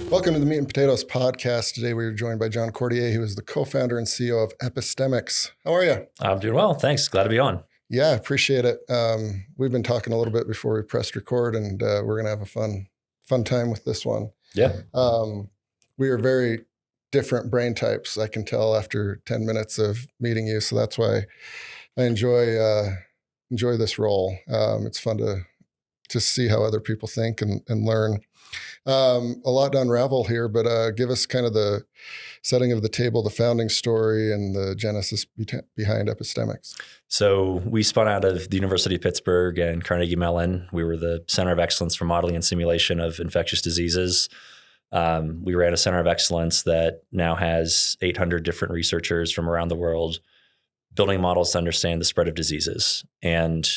Welcome to the Meat and Potatoes podcast. Today we are joined by John Cordier, who is the co-founder and CEO of Epistemics. How are you? I'm doing well. Thanks. Glad to be on. Yeah, appreciate it. We've been talking a little bit before we pressed record, and we're going to have a fun time with this one. Yeah. We are very different brain types, I can tell after 10 minutes of meeting you. So that's why I enjoy this role. It's fun to see how other people think and learn. A lot to unravel here, but give us kind of the setting of the table, the founding story, and the genesis behind Epistemics. So we spun out of the University of Pittsburgh and Carnegie Mellon. We were the Center of Excellence for Modeling and Simulation of Infectious Diseases. We ran a Center of Excellence that now has 800 different researchers from around the world building models to understand the spread of diseases. And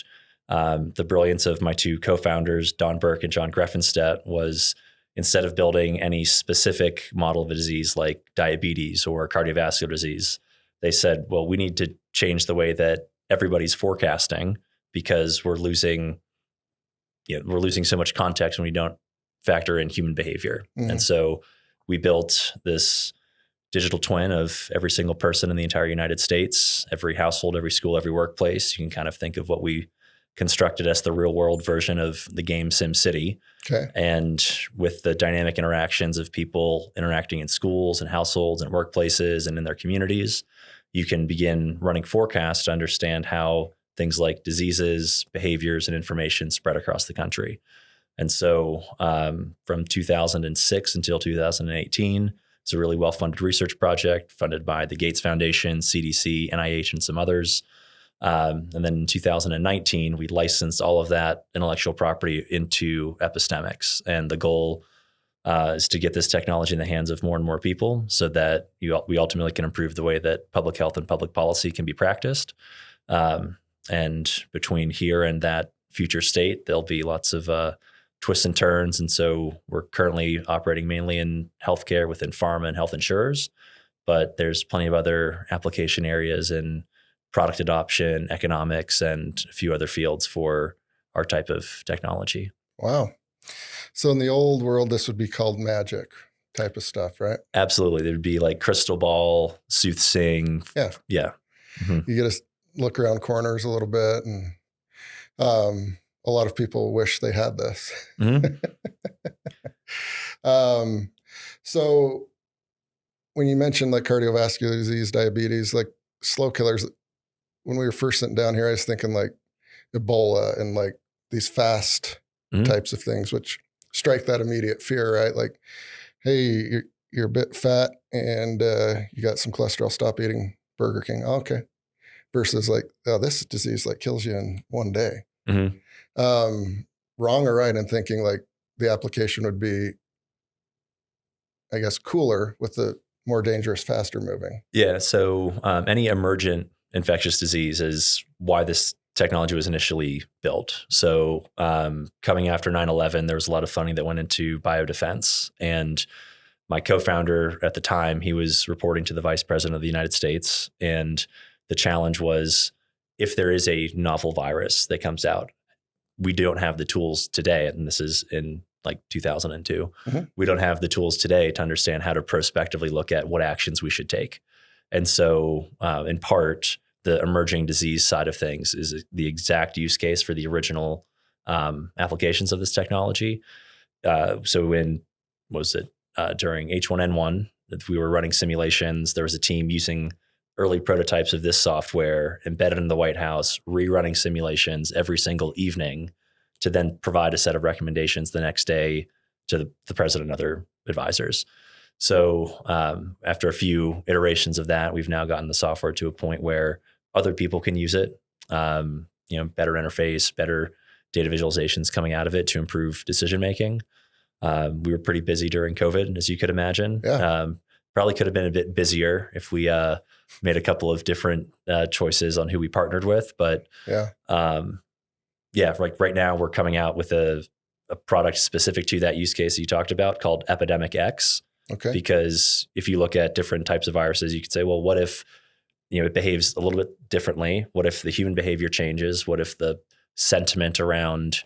the brilliance of my two co-founders, Don Burke and John Greffenstedt, was instead of building any specific model of a disease like diabetes or cardiovascular disease, they said, well, we need to change the way that everybody's forecasting because we're losing so much context when we don't factor in human behavior. Mm-hmm. And so we built this digital twin of every single person in the entire United States, every household, every school, every workplace. You can kind of think of what we constructed as the real world version of the game SimCity. Okay. And with the dynamic interactions of people interacting in schools and households and workplaces and in their communities, you can begin running forecasts to understand how things like diseases, behaviors, and information spread across the country. And so from 2006 until 2018, it's a really well-funded research project funded by the Gates Foundation, CDC, NIH, and some others. And then in 2019, we licensed all of that intellectual property into Epistemics. And the goal is to get this technology in the hands of more and more people so that we ultimately can improve the way that public health and public policy can be practiced. And between here and that future state, there'll be lots of twists and turns. And so we're currently operating mainly in healthcare within pharma and health insurers, but there's plenty of other application areas in product adoption, economics, and a few other fields for our type of technology. Wow. So in the old world, this would be called magic type of stuff, right? Absolutely. There would be like crystal ball, soothsaying. Yeah. Yeah. Mm-hmm. You get to look around corners a little bit, and a lot of people wish they had this. Mm-hmm. So when you mentioned like cardiovascular disease, diabetes, like slow killers, when we were first sitting down here, I was thinking like Ebola and like these fast types of things, which strike that immediate fear, right? Like, hey, you're a bit fat and you got some cholesterol, stop eating Burger King. Oh, okay. Versus like, oh, this disease like kills you in one day. Mm-hmm. Wrong or right in thinking like the application would be, I guess, cooler with the more dangerous, faster moving. Yeah. So any emergent infectious disease is why this technology was initially built. So coming after 9/11, there was a lot of funding that went into biodefense. And my co-founder at the time, he was reporting to the vice president of the United States. And the challenge was, if there is a novel virus that comes out, we don't have the tools today. And this is in like 2002. Mm-hmm. We don't have the tools today to understand how to prospectively look at what actions we should take. And so in part, the emerging disease side of things is the exact use case for the original applications of this technology. So when during H1N1, we were running simulations. There was a team using early prototypes of this software embedded in the White House, rerunning simulations every single evening to then provide a set of recommendations the next day to the president and other advisors. So after a few iterations of that, we've now gotten the software to a point where other people can use it, better interface, better data visualizations coming out of it to improve decision-making. We were pretty busy during COVID, as you could imagine. Yeah. Probably could have been a bit busier if we made a couple of different choices on who we partnered with. But like right now we're coming out with a product specific to that use case you talked about called Epidemic X. Okay. Because if you look at different types of viruses, you could say, well, what if it behaves a little bit differently? What if the human behavior changes? What if the sentiment around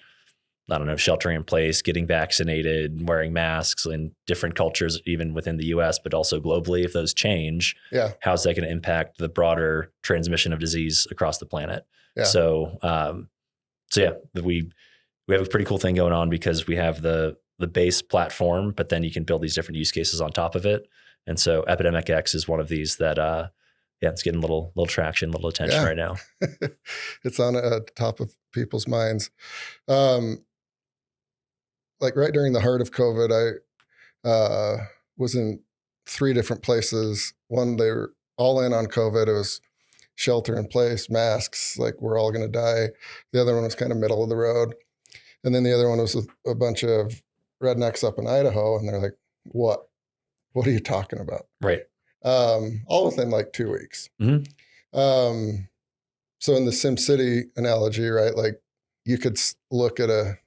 I don't know, sheltering in place, getting vaccinated, wearing masks in different cultures, even within the US, but also globally, if those change, how's that going to impact the broader transmission of disease across the planet? Yeah. So yeah, we have a pretty cool thing going on because we have the base platform, but then you can build these different use cases on top of it. And so Epidemic X is one of these that, it's getting a little traction, little attention right now. It's on top of people's minds. Like right during the heart of COVID, I was in 3 different places. One, they were all in on COVID. It was shelter in place, masks, like we're all going to die. The other one was kind of middle of the road. And then the other one was a bunch of rednecks up in Idaho. And they're like, what are you talking about? Right. All within like 2 weeks. Mm-hmm. So in the SimCity analogy, right, like you could look at a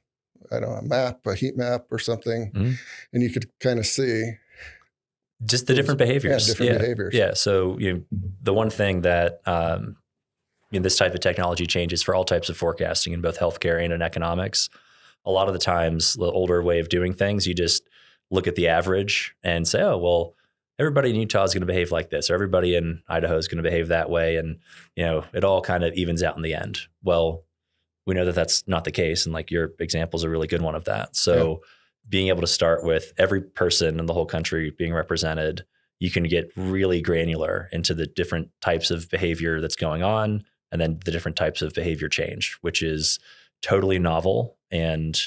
map, a heat map or something, and you could kind of see just the different behaviors. Behaviors. Yeah. So the one thing that this type of technology changes for all types of forecasting in both healthcare and in economics. A lot of the times, the older way of doing things, you just look at the average and say, oh, well, everybody in Utah is going to behave like this, or everybody in Idaho is going to behave that way. And, it all kind of evens out in the end. Well, we know that that's not the case. And like your example is a really good one of that. So being able to start with every person in the whole country being represented, you can get really granular into the different types of behavior that's going on, and then the different types of behavior change, which is totally novel. And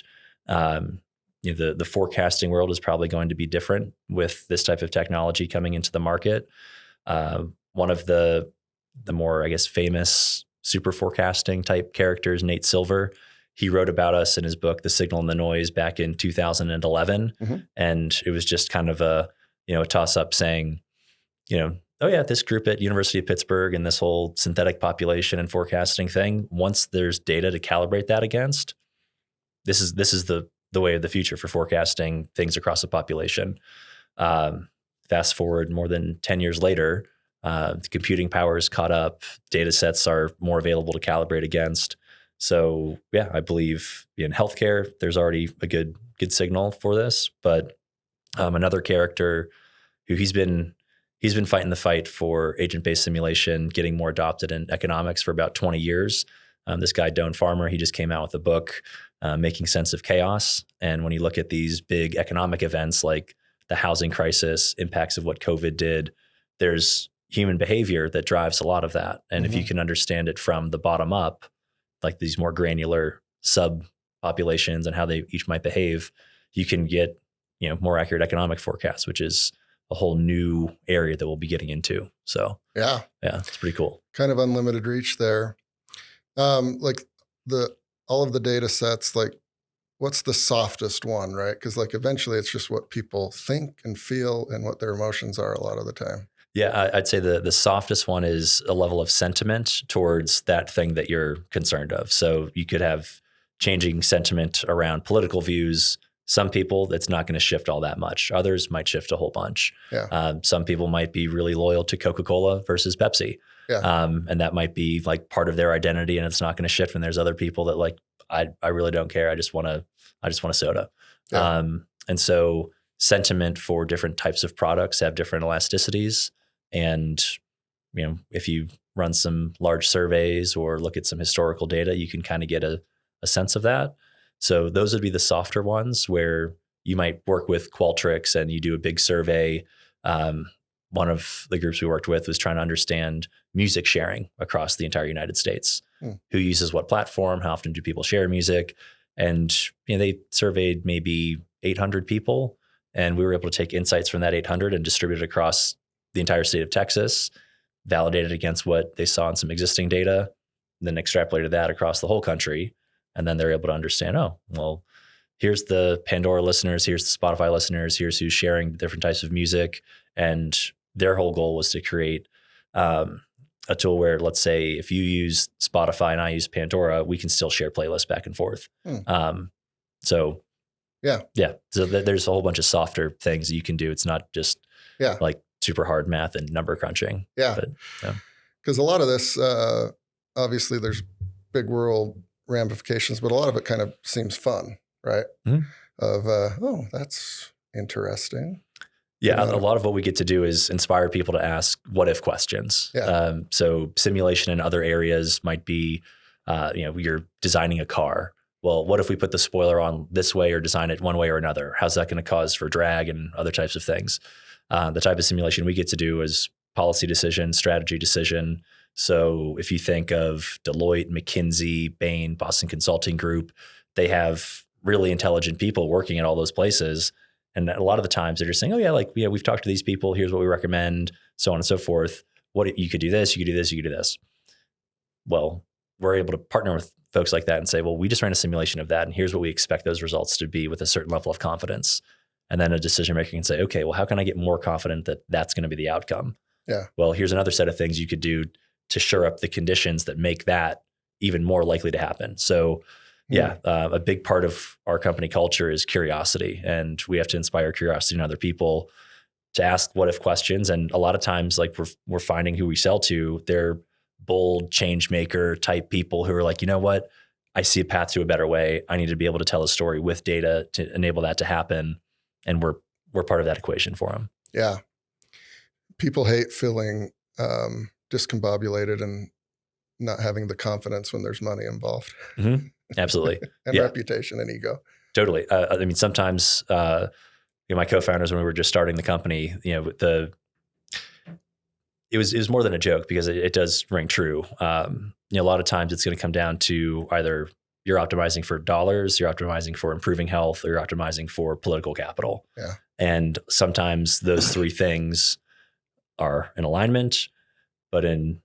the forecasting world is probably going to be different with this type of technology coming into the market. One of the more, I guess, famous super forecasting type characters, Nate Silver, he wrote about us in his book, The Signal and the Noise, back in 2011. And it was just kind of a toss up saying, oh yeah, this group at University of Pittsburgh and this whole synthetic population and forecasting thing, once there's data to calibrate that against, this is the way of the future for forecasting things across the population. Fast forward more than 10 years later, the computing power is caught up, data sets are more available to calibrate against. So yeah, I believe in healthcare, there's already a good signal for this. But another character who he's been fighting the fight for agent-based simulation, getting more adopted in economics for about 20 years. This guy, Doan Farmer, he just came out with a book, Making Sense of Chaos. And when you look at these big economic events like the housing crisis, impacts of what COVID did, there's human behavior that drives a lot of that. And if you can understand it from the bottom up, like these more granular sub-populations and how they each might behave, you can get more accurate economic forecasts, which is a whole new area that we'll be getting into. So yeah, it's pretty cool. Kind of unlimited reach there. Like all of the data sets, like what's the softest one, right? Because like eventually it's just what people think and feel and what their emotions are a lot of the time. Yeah, I'd say the softest one is a level of sentiment towards that thing that you're concerned of. So you could have changing sentiment around political views. Some people, that's not going to shift all that much. Others might shift a whole bunch. Some people might be really loyal to Coca-Cola versus Pepsi. And that might be like part of their identity, and it's not going to shift. And there's other people that like, I really don't care. I just want a soda. And so sentiment for different types of products have different elasticities. And, if you run some large surveys or look at some historical data, you can kind of get a sense of that. So those would be the softer ones where you might work with Qualtrics and you do a big survey. One of the groups we worked with was trying to understand music sharing across the entire United States. Who uses what platform? How often do people share music? And they surveyed maybe 800 people, and we were able to take insights from that 800 and distribute it across the entire state of Texas, validated against what they saw in some existing data, then extrapolated that across the whole country. And then they're able to understand, oh, well, here's the Pandora listeners, here's the Spotify listeners, here's who's sharing different types of music. And their whole goal was to create a tool where, let's say, if you use Spotify and I use Pandora, we can still share playlists back and forth. So there's a whole bunch of softer things that you can do. It's not just like super hard math and number crunching. Because a lot of this, obviously there's big world ramifications, but a lot of it kind of seems fun, right? Mhm. Of, oh, that's interesting. Yeah, a lot of what we get to do is inspire people to ask what if questions. Yeah. So simulation in other areas might be, you're designing a car. Well, what if we put the spoiler on this way or design it one way or another? How's that going to cause for drag and other types of things? The type of simulation we get to do is policy decision, strategy decision. So if you think of Deloitte, McKinsey, Bain, Boston Consulting Group, they have really intelligent people working at all those places. And a lot of the times they're just saying, oh yeah, we've talked to these people. Here's what we recommend, so on and so forth. What you could do this, you could do this, you could do this. Well, we're able to partner with folks like that and say, well, we just ran a simulation of that, and here's what we expect those results to be with a certain level of confidence. And then a decision maker can say, okay, well, how can I get more confident that that's going to be the outcome? Yeah. Well, here's another set of things you could do to shore up the conditions that make that even more likely to happen. So yeah, a big part of our company culture is curiosity, and we have to inspire curiosity in other people to ask what if questions. And a lot of times, like we're finding who we sell to, they're bold change maker type people who are like, you know what, I see a path to a better way. I need to be able to tell a story with data to enable that to happen, and we're part of that equation for them. Yeah, people hate feeling discombobulated and not having the confidence when there's money involved. Mm-hmm. Absolutely. And reputation and ego. Totally. I mean, sometimes, my co-founders, when we were just starting the company, it was more than a joke, because it does ring true. A lot of times it's going to come down to either you're optimizing for dollars, you're optimizing for improving health, or you're optimizing for political capital. Yeah. And sometimes those three things are in alignment, but in,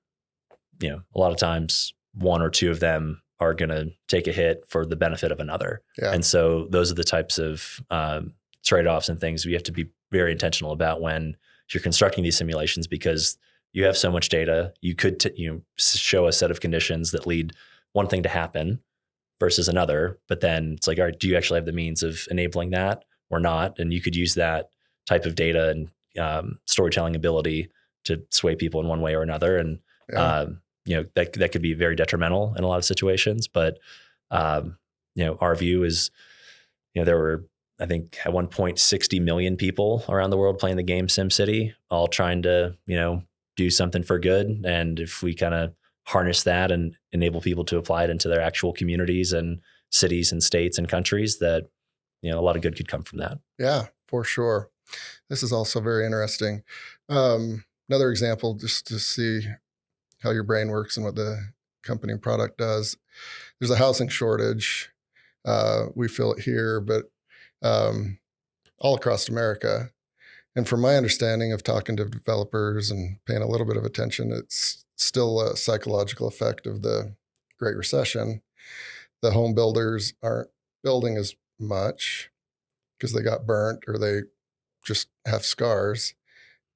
a lot of times one or two of them are going to take a hit for the benefit of another. Yeah. And so those are the types of trade-offs and things we have to be very intentional about when you're constructing these simulations, because you have so much data. You could show a set of conditions that lead one thing to happen versus another, but then it's like, all right, do you actually have the means of enabling that or not? And you could use that type of data and storytelling ability to sway people in one way or another. And that could be very detrimental in a lot of situations. But our view is, there were, I think, at one point 60 million people around the world playing the game SimCity, all trying to do something for good. And if we kind of harness that and enable people to apply it into their actual communities and cities and states and countries, that a lot of good could come from that. Yeah, for sure. This is also very interesting. Another example, just to see how your brain works and what the company and product does. There's a housing shortage. We feel it here, but all across America. And from my understanding of talking to developers and paying a little bit of attention, it's still a psychological effect of the Great Recession. The home builders aren't building as much because they got burnt or they just have scars.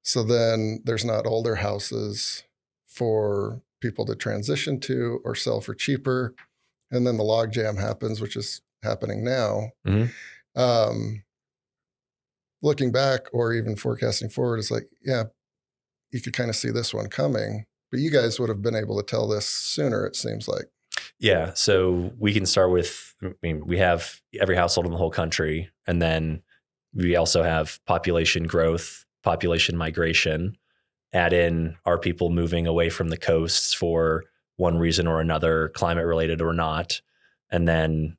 So then there's not older houses for people to transition to or sell for cheaper. And then the logjam happens, which is happening now. Mm-hmm. Looking back or even forecasting forward, it's like, yeah, you could kind of see this one coming, but you guys would have been able to tell this sooner, it seems like. Yeah. So we can start with, we have every household in the whole country, and then we also have population growth, population migration. Add in, are people moving away from the coasts for one reason or another, climate related or not? And then,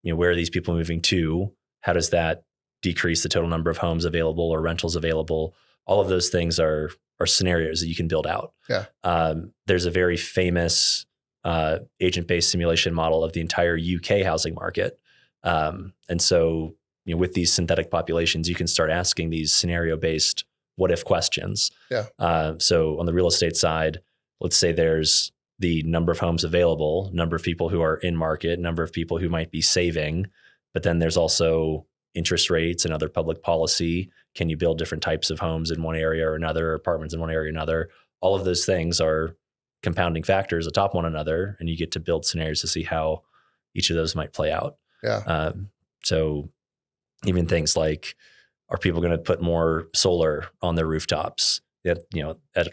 where are these people moving to? How does that decrease the total number of homes available or rentals available? All of those things are scenarios that you can build out. Yeah. There's a very famous agent-based simulation model of the entire UK housing market. And so, with these synthetic populations, you can start asking these scenario-based what if questions. Yeah. So on the real estate side, let's say there's the number of homes available, number of people who are in market, number of people who might be saving, but then there's also interest rates and other public policy. Can you build different types of homes in one area or another, apartments in one area or another? All of those things are compounding factors atop one another, and you get to build scenarios to see how each of those might play out. Yeah. So even things like, are people going to put more solar on their rooftops? At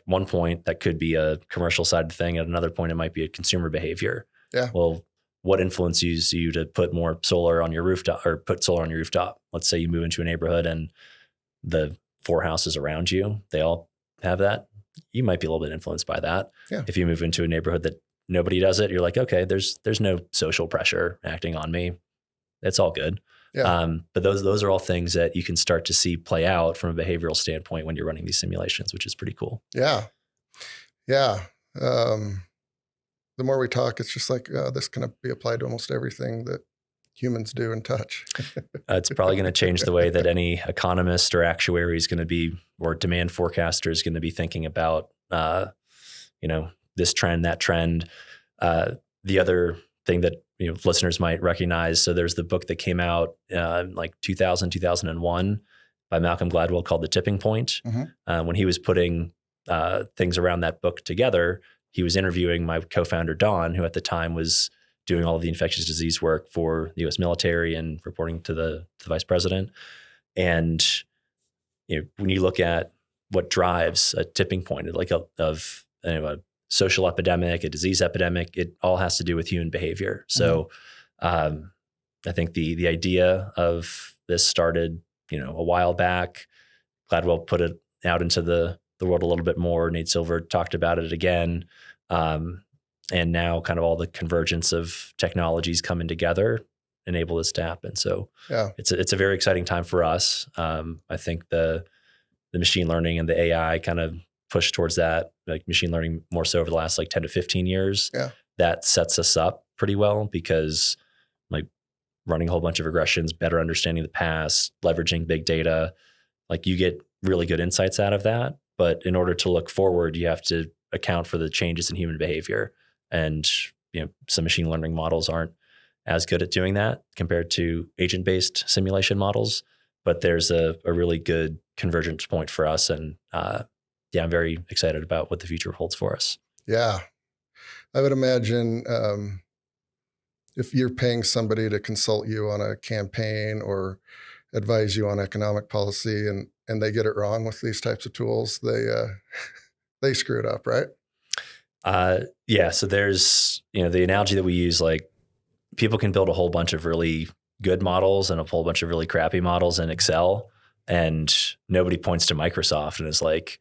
one point that could be a commercial side thing. At another point, it might be a consumer behavior. Yeah. Well, what influences you to put more solar on your rooftop or put solar on your rooftop? Let's say you move into a neighborhood and the 4 houses around you, they all have that. You might be a little bit influenced by that. Yeah. If you move into a neighborhood that nobody does it, you're like, okay, there's no social pressure acting on me. It's all good. Yeah. But those are all things that you can start to see play out from a behavioral standpoint when you're running these simulations, which is pretty cool. Yeah. Yeah. The more we talk, it's just like, this can be applied to almost everything that humans do and touch. It's probably going to change the way that any economist or actuary is going to be, or demand forecaster is going to be thinking about, this trend, that trend. The other thing that listeners might recognize. So there's the book that came out like 2001 by Malcolm Gladwell called The Tipping Point. Mm-hmm. When he was putting things around that book together, he was interviewing my co-founder, Don, who at the time was doing all of the infectious disease work for the U.S. military and reporting to the vice president. And when you look at what drives a tipping point, like a social epidemic, a disease epidemic, it all has to do with human behavior. So I think the idea of this started, a while back. Gladwell put it out into the world a little bit more. Nate Silver talked about it again. And now kind of all the convergence of technologies coming together enable this to happen. So it's a very exciting time for us. I think the machine learning and the AI kind of push towards that, like machine learning more so over the last like 10 to 15 years. Yeah. That sets us up pretty well because like running a whole bunch of regressions, better understanding the past, leveraging big data, like you get really good insights out of that. But in order to look forward, you have to account for the changes in human behavior. And, some machine learning models aren't as good at doing that compared to agent-based simulation models. But there's a really good convergence point for us. And I'm very excited about what the future holds for us. Yeah. I would imagine if you're paying somebody to consult you on a campaign or advise you on economic policy and they get it wrong with these types of tools, they screw it up, right? So there's, the analogy that we use, like people can build a whole bunch of really good models and a whole bunch of really crappy models in Excel, and nobody points to Microsoft and is like,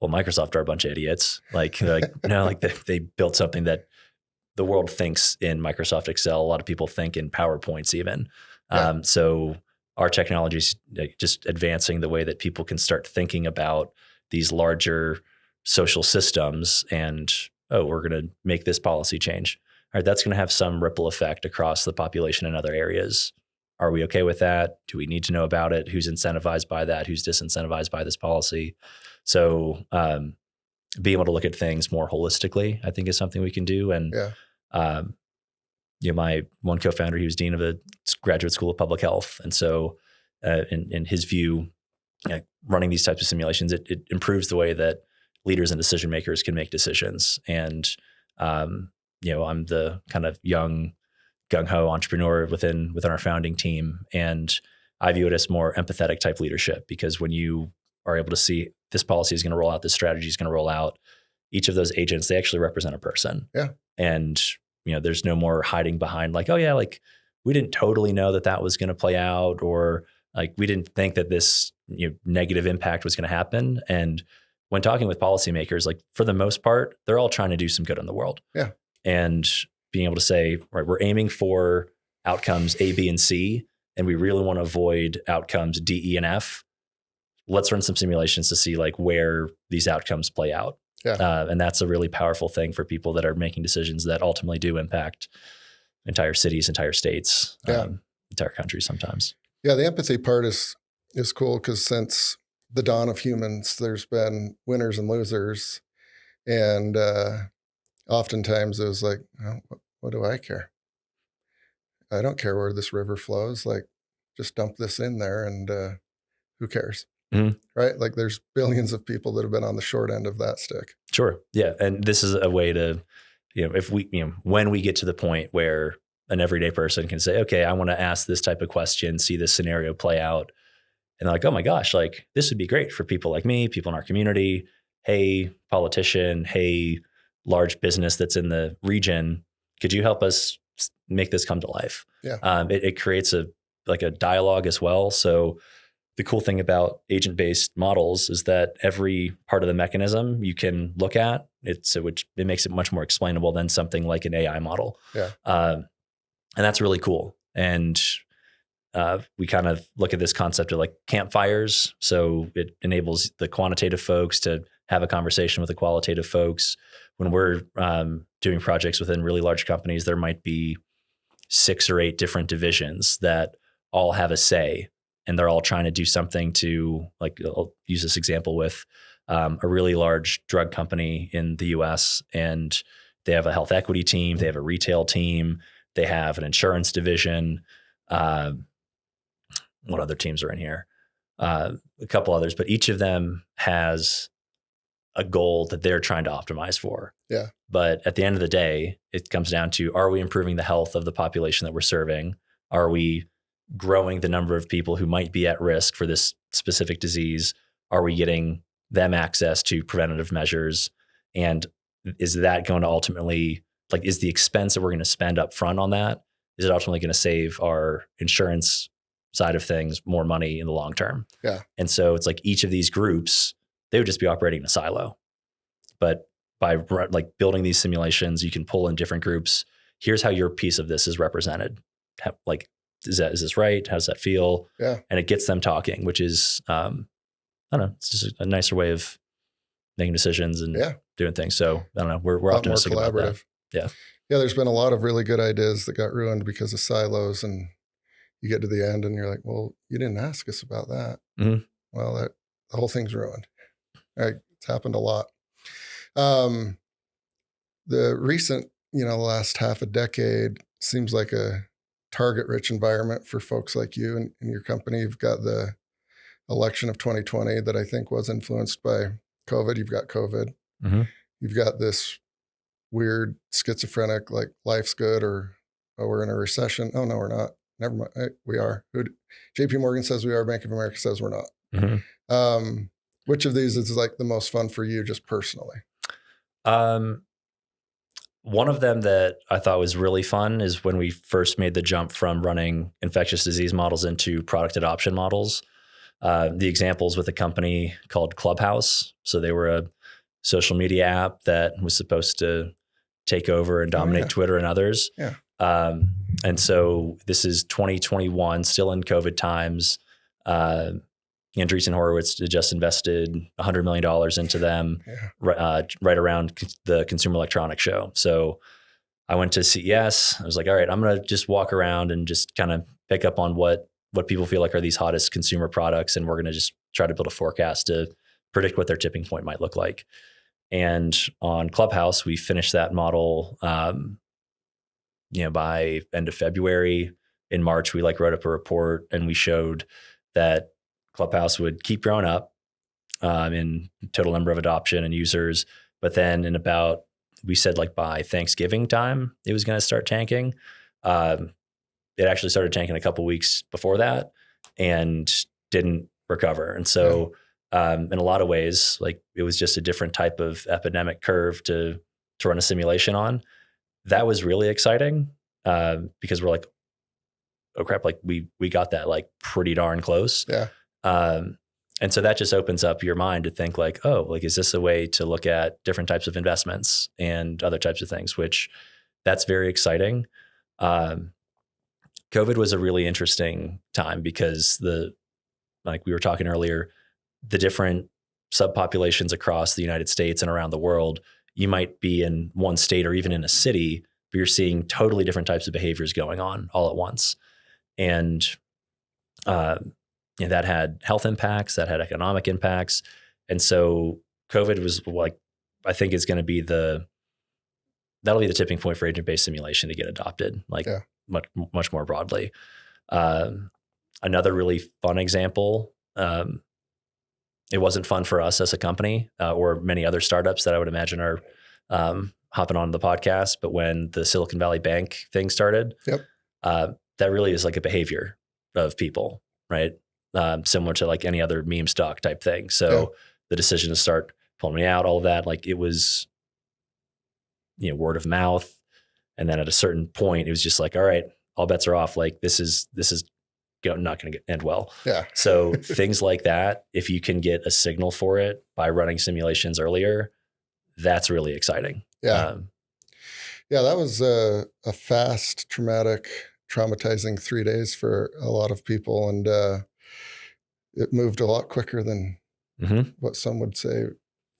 well, Microsoft are a bunch of idiots. Like they built something that the world thinks in Microsoft Excel. A lot of people think in PowerPoints even. Yeah. So our technology is just advancing the way that people can start thinking about these larger social systems and, we're going to make this policy change. All right, that's going to have some ripple effect across the population in other areas. Are we okay with that? Do we need to know about it? Who's incentivized by that? Who's disincentivized by this policy? So being able to look at things more holistically, I think is something we can do. And my one co-founder, he was dean of a graduate school of public health. And so in his view, running these types of simulations, it improves the way that leaders and decision makers can make decisions. And, I'm the kind of young gung-ho entrepreneur within our founding team. And I view it as more empathetic type leadership, because when you are able to see this policy is going to roll out, this strategy is going to roll out, each of those agents, they actually represent a person. Yeah. And, there's no more hiding behind like, oh yeah, like we didn't totally know that was going to play out, or like we didn't think that this negative impact was going to happen. And when talking with policymakers, like for the most part, they're all trying to do some good in the world. Yeah. And being able to say, right, we're aiming for outcomes A, B, and C, and we really want to avoid outcomes D, E, and F. Let's run some simulations to see like where these outcomes play out. Yeah. And that's a really powerful thing for people that are making decisions that ultimately do impact entire cities, entire states, entire countries sometimes. Yeah, the empathy part is cool, because since the dawn of humans, there's been winners and losers. And oftentimes it was like, what do I care? I don't care where this river flows. Like, just dump this in there and who cares? Mm-hmm. Right? Like there's billions of people that have been on the short end of that stick. Sure. Yeah. And this is a way to, if we, when we get to the point where an everyday person can say, okay, I want to ask this type of question, see this scenario play out. And they're like, oh my gosh, like this would be great for people like me, people in our community. Hey, politician, hey, large business that's in the region, could you help us make this come to life. Yeah. It creates a dialogue as well. So the cool thing about agent-based models is that every part of the mechanism you can look at, which it makes it much more explainable than something like an AI model. Yeah. And that's really cool. And we kind of look at this concept of like campfires. So it enables the quantitative folks to have a conversation with the qualitative folks. When we're doing projects within really large companies, there might be 6 or 8 different divisions that all have a say, and they're all trying to do something to, like, I'll use this example with a really large drug company in the US, and they have a health equity team, they have a retail team, they have an insurance division. What other teams are in here? A couple others, but each of them has a goal that they're trying to optimize for. Yeah. But at the end of the day, it comes down to, are we improving the health of the population that we're serving? Are we growing the number of people who might be at risk for this specific disease? Are we getting them access to preventative measures? And is that going to ultimately, like, is the expense that we're going to spend up front on that, is it ultimately going to save our insurance side of things more money in the long term? Yeah. And so it's like each of these groups, they would just be operating in a silo. But by like building these simulations, you can pull in different groups. Here's how your piece of this is represented. Like, is this right? How does that feel? Yeah. And it gets them talking, which is, I don't know, it's just a nicer way of making decisions and doing things. So I don't know, we're optimistic about that. Yeah. Yeah. There's been a lot of really good ideas that got ruined because of silos, and you get to the end and you're like, well, you didn't ask us about that. Mm-hmm. Well, the whole thing's ruined. All right. It's happened a lot. The recent, the last half a decade seems like a target-rich environment for folks like you and your company. You've got the election of 2020 that I think was influenced by COVID. You've got COVID. Mm-hmm. You've got this weird schizophrenic, like, life's good, or, oh, we're in a recession. Oh, no, we're not. Never mind. Hey, we are. JP Morgan says we are. Bank of America says we're not. Mm-hmm. Which of these is like the most fun for you, just personally? One of them that I thought was really fun is when we first made the jump from running infectious disease models into product adoption models. The examples with a company called Clubhouse. So they were a social media app that was supposed to take over and dominate Twitter and others. Yeah. And so this is 2021, still in COVID times. Andreessen Horowitz just invested $100 million into them right around the Consumer Electronics Show. So I went to CES. I was like, all right, I'm going to just walk around and just kind of pick up on what people feel like are these hottest consumer products. And we're going to just try to build a forecast to predict what their tipping point might look like. And on Clubhouse, we finished that model, by end of February. In March, we wrote up a report and we showed that Clubhouse would keep growing up in total number of adoption and users. But then we said by Thanksgiving time, it was going to start tanking. It actually started tanking a couple weeks before that and didn't recover. And so in a lot of ways, it was just a different type of epidemic curve to run a simulation on. That was really exciting because we're like, oh crap, we got that pretty darn close. Yeah. And so that just opens up your mind to think is this a way to look at different types of investments and other types of things, which that's very exciting. COVID was a really interesting time because we were talking earlier, the different subpopulations across the United States and around the world, you might be in one state or even in a city, but you're seeing totally different types of behaviors going on all at once. And that had health impacts, that had economic impacts. And so COVID was I think is going to be that'll be the tipping point for agent-based simulation to get adopted, much more broadly. Another really fun example, it wasn't fun for us as a company or many other startups that I would imagine are hopping on the podcast. But when the Silicon Valley Bank thing started, that really is a behavior of people, right? Similar to any other meme stock type thing. So the decision to start pulling me out, all of that, it was, word of mouth. And then at a certain point, it was just like, all right, all bets are off. Like this is not going to end well. Yeah. So things like that, if you can get a signal for it by running simulations earlier, that's really exciting. Yeah. Yeah, that was a fast, traumatizing 3 days for a lot of people. And it moved a lot quicker than what some would say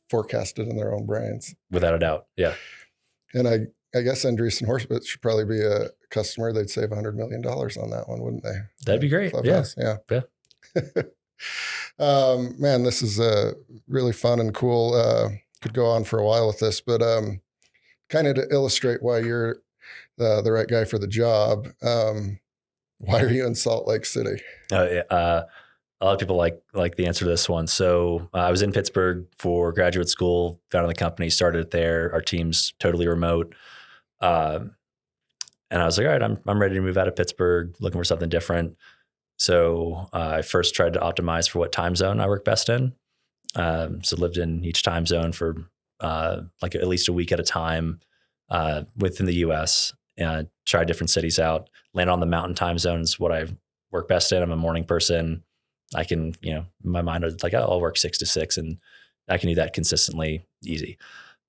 forecasted in their own brains. Without a doubt. Yeah. And I guess Andreessen Horowitz should probably be a customer. They'd save $100 million on that one, wouldn't they? That'd be great. Clubhouse. Yeah. Man, this is really fun and cool. Could go on for a while with this, but kind of to illustrate why you're the right guy for the job. Why are you in Salt Lake City? A lot of people like the answer to this one. So I was in Pittsburgh for graduate school, founded the company, started it there. Our team's totally remote. And I was like, all right, I'm ready to move out of Pittsburgh, looking for something different. So I first tried to optimize for what time zone I work best in. So lived in each time zone for like at least a week at a time within the US, and tried different cities out. Landed on the mountain time zone is what I work best in. I'm a morning person. I can, in my mind, it's like, oh, I'll work 6 to 6, and I can do that consistently, easy.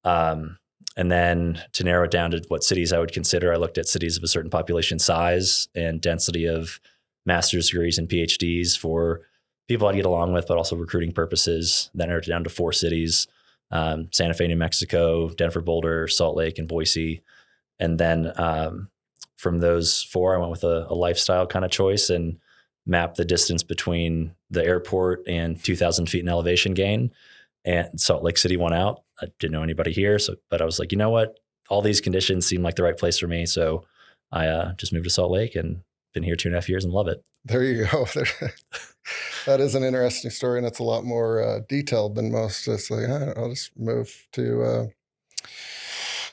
And then to narrow it down to what cities I would consider, I looked at cities of a certain population size and density of master's degrees and PhDs for people I'd get along with, but also recruiting purposes. Then narrowed it down to 4 cities, Santa Fe, New Mexico, Denver, Boulder, Salt Lake, and Boise. And then from those 4, I went with a lifestyle kind of choice and mapped the distance between the airport and 2,000 feet in elevation gain. And Salt Lake City won out. I didn't know anybody here, but I was like, you know what? All these conditions seem like the right place for me. So I just moved to Salt Lake and been here 2.5 years and love it. There you go. That is an interesting story, and it's a lot more detailed than most. It's like, I'll just move to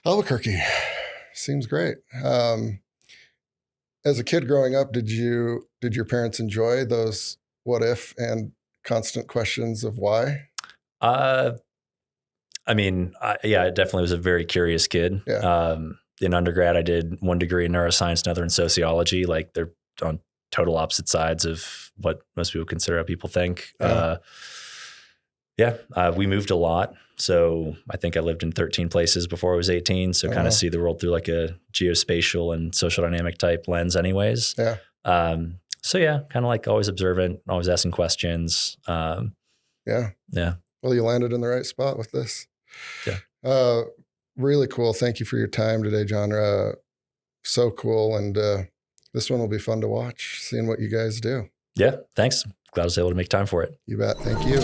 Albuquerque. Seems great. As a kid growing up, did your parents enjoy those what if and constant questions of why? I definitely was a very curious kid. Yeah. In undergrad, I did 1 degree in neuroscience, another in sociology. Like they're on total opposite sides of what most people consider how people think. We moved a lot. So I think I lived in 13 places before I was 18. So kind of see the world through like a geospatial and social dynamic type lens anyways. Yeah. Kind of like always observant, always asking questions. Yeah. Well, you landed in the right spot with this. Yeah. Really cool. Thank you for your time today, John. So cool. And this one will be fun to watch, seeing what you guys do. Yeah. Thanks. Glad I was able to make time for it. You bet. Thank you.